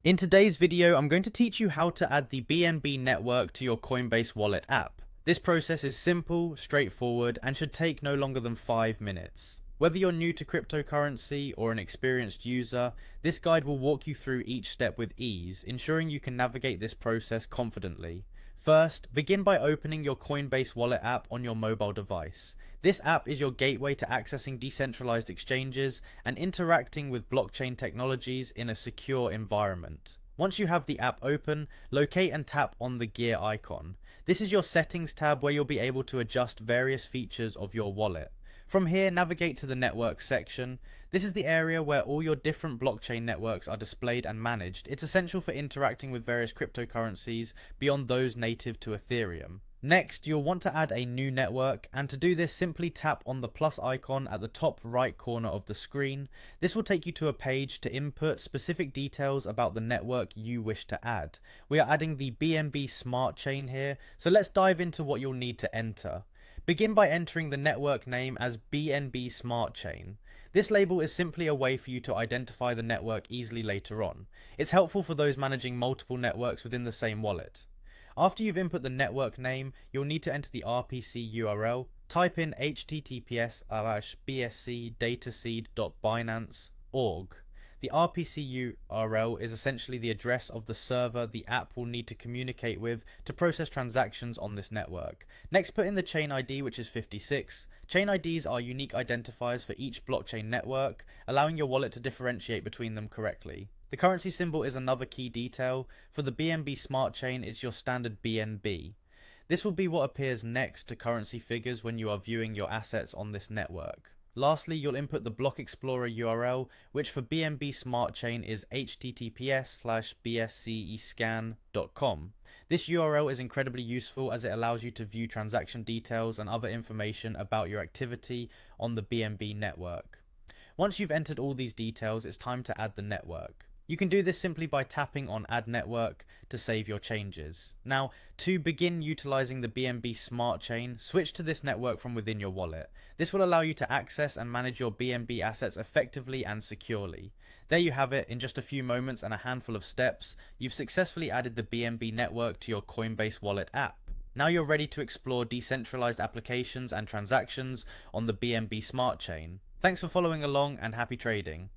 In today's video, I'm going to teach you how to add the BNB network to your Coinbase wallet app. This process is simple, straightforward, and should take no longer than 5 minutes. Whether you're new to cryptocurrency or an experienced user, this guide will walk you through each step with ease, ensuring you can navigate this process confidently. First, begin by opening your Coinbase wallet app on your mobile device. This app is your gateway to accessing decentralized exchanges and interacting with blockchain technologies in a secure environment. Once you have the app open, locate and tap on the gear icon. This is your settings tab where you'll be able to adjust various features of your wallet. From here, navigate to the network section. This is the area where all your different blockchain networks are displayed and managed. It's essential for interacting with various cryptocurrencies beyond those native to Ethereum. Next, you'll want to add a new network, and to do this, simply tap on the plus icon at the top right corner of the screen. This will take you to a page to input specific details about the network you wish to add. We are adding the BNB Smart Chain here, so let's dive into what you'll need to enter. Begin by entering the network name as BNB Smart Chain. This label is simply a way for you to identify the network easily later on. It's helpful for those managing multiple networks within the same wallet. After you've input the network name, you'll need to enter the RPC URL. Type in https://bsc-dataseed.binance.org. The RPC URL is essentially the address of the server the app will need to communicate with to process transactions on this network. Next, put in the chain ID, which is 56. Chain IDs are unique identifiers for each blockchain network, allowing your wallet to differentiate between them correctly. The currency symbol is another key detail. For the BNB Smart Chain, it's your standard BNB. This will be what appears next to currency figures when you are viewing your assets on this network. Lastly, you'll input the Block Explorer URL, which for BNB Smart Chain is https://bscescan.com. This URL is incredibly useful as it allows you to view transaction details and other information about your activity on the BNB network. Once you've entered all these details, it's time to add the network. You can do this simply by tapping on Add Network to save your changes. Now, to begin utilizing the BNB Smart Chain, switch to this network from within your wallet. This will allow you to access and manage your BNB assets effectively and securely. There you have it. In just a few moments and a handful of steps, you've successfully added the BNB network to your Coinbase wallet app. Now you're ready to explore decentralized applications and transactions on the BNB Smart Chain. Thanks for following along and happy trading.